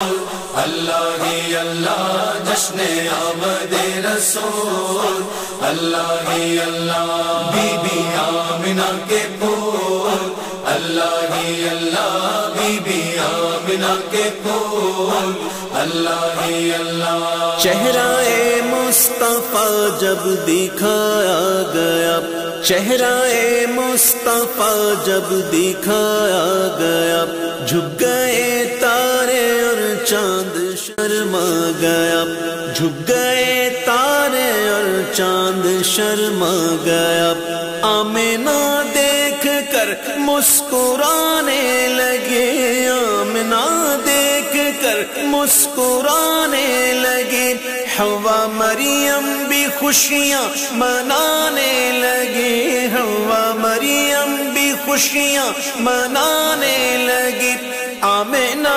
اللہ ہی اللہ جشن آمد رسول، اللہ ہی اللہ بی بی آمنہ کے پھول، اللہ ہی اللہ بی بی آمنہ کے پھول، اللہ ہی اللہ۔ چہرہ مصطفیٰ جب دکھایا گیا، چہرہ مصطفیٰ جب دکھایا گیا، جھک گئے تارے اور چاند شرما گیا، جھک گئے تارے اور چاند شرما گیا۔ آمنہ دیکھ کر مسکرانے لگے، آمنہ دیکھ کر مسکرانے لگے، حوا مریم بھی خوشیاں منانے لگی، حوا مریم بھی خوشیاں منانے لگی، آمنہ